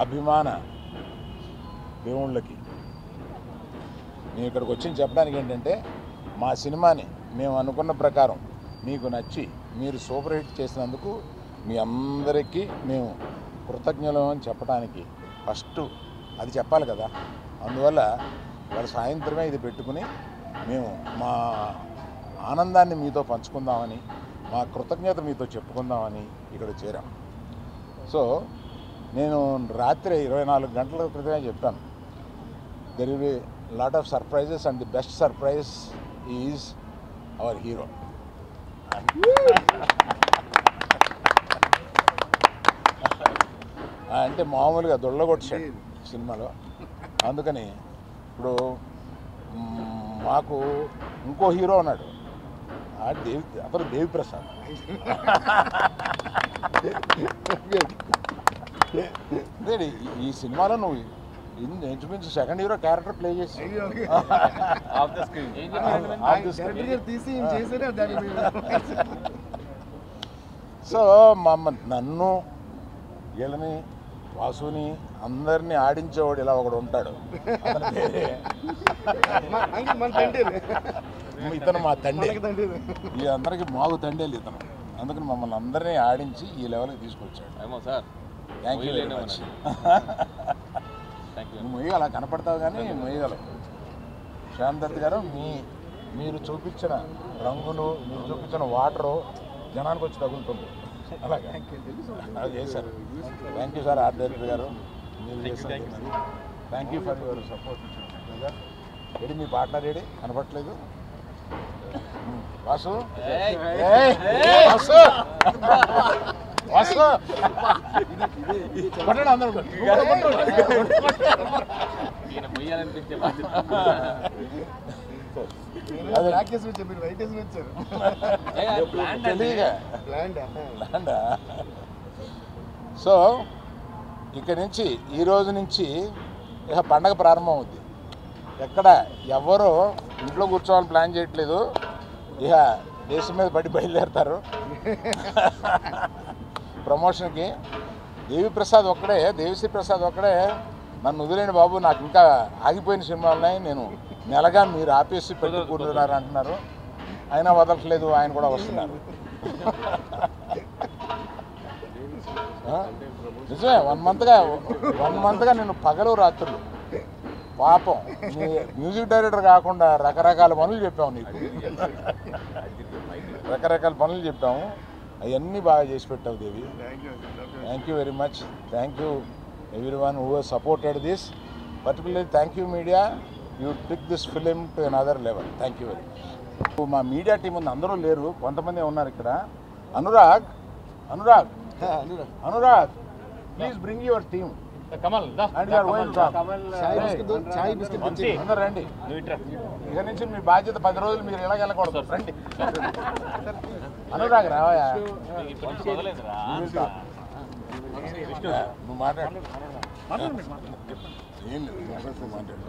అభిమాన దేవుళ్ళకి నేను ఇక్కడికి వచ్చి చెప్పడానికి ఏంటంటే మా సినిమాని మేము అనుకున్న ప్రకారం మీకు నచ్చి మీరు సూపర్ హిట్ చేసినందుకు మీ అందరికీ మేము కృతజ్ఞులం అని చెప్పడానికి ఫస్ట్ అది చెప్పాలి కదా. అందువల్ల వాళ్ళ సాయంత్రమే ఇది పెట్టుకుని మేము మా ఆనందాన్ని మీతో పంచుకుందామని మా కృతజ్ఞత మీతో చెప్పుకుందామని ఇక్కడ చేరాం. సో నేను రాత్రి 24 గంటల క్రితమే చెప్పాను, there will be lot of surprises and the best surprise is our hero. అంటే మామూలుగా దొళ్ళగొట్టాడు సినిమాలో. అందుకని ఇప్పుడు మాకు ఇంకో హీరో ఉన్నాడు, అతను దేవిప్రసాద్. ఈ సినిమాలో నువ్వు ఇంచుమించు సెకండ్ హీరో క్యారెక్టర్ ప్లే చేసి సో నన్ను వీళ్ళని వాసుని అందరినీ ఆడించేవాడు ఇలా ఒకడు ఉంటాడు. ఇతను మా తండ్రి, ఈ అందరికి మాకు తండ్రి ఇతను. అందుకని మమ్మల్ని అందరినీ ఆడించి ఈ లెవెల్కి తీసుకొచ్చాడు. Thank you very much. నువ్వు మొయ్యి అలా కనపడతావు కానీ మొయ్యగలవు. శ్యామ్ దత్ గారు మీరు చూపించిన రంగులు, మీరు చూపించిన వాటరు జనానికి వచ్చి తగులుతుంది. అలాగే అలా చేశారు. Thank you sir. Art director గారు మీరు చేశారు. Thank you for your support. Ready me partner ready కనపడట్లేదు. వాసు వాసు వాసు కొట్టండి అందరూ. సో ఇక్కడి నుంచి ఈ రోజు నుంచి ఇక పండగ ప్రారంభం అవుద్ది. ఎక్కడ ఎవరు ఇంట్లో కూర్చోవాలని ప్లాన్ చేయట్లేదు. ఇక దేశం మీద బయలుదేరుతారు ప్రమోషన్కి. దేవిశ్రీ ప్రసాద్ ఒక్కడే నన్ను వదిలేండి బాబు, నాకు ఇంకా ఆగిపోయిన సినిమాలు ఉన్నాయి, నేను నెలగా మీరు ఆపేసి పెట్టి కూర్చున్నారు అంటున్నారు. అయినా వదలట్లేదు, ఆయన కూడా వస్తున్నారు. నిజమే, 1 మంత్గా నేను పగలు రాత్రులు పాపం మ్యూజిక్ డైరెక్టర్ కాకుండా రకరకాల పనులు చెప్పాము నీకు. రకరకాల పనులు చెప్పాము, అవన్నీ బాగా చేసి పెట్టావు Devi. Thank you very much. Thank you everyone who has supported this. Particularly thank you media, you took this film to another level. Thank you very much. మా మీడియా టీం ఉంది, అందరూ లేరు, కొంతమంది ఉన్నారు ఇక్కడ. Anurag please bring your team. Kamal అందరూ రండి. ఇక నుంచి మీ బాధ్యత 10 రోజులు మీరు ఇలా వెళ్ళకూడదు. రండి. అనురాగ్ రావయా, నువ్వు మాట్లాడు. ఏం లేదు మాట్లాడు.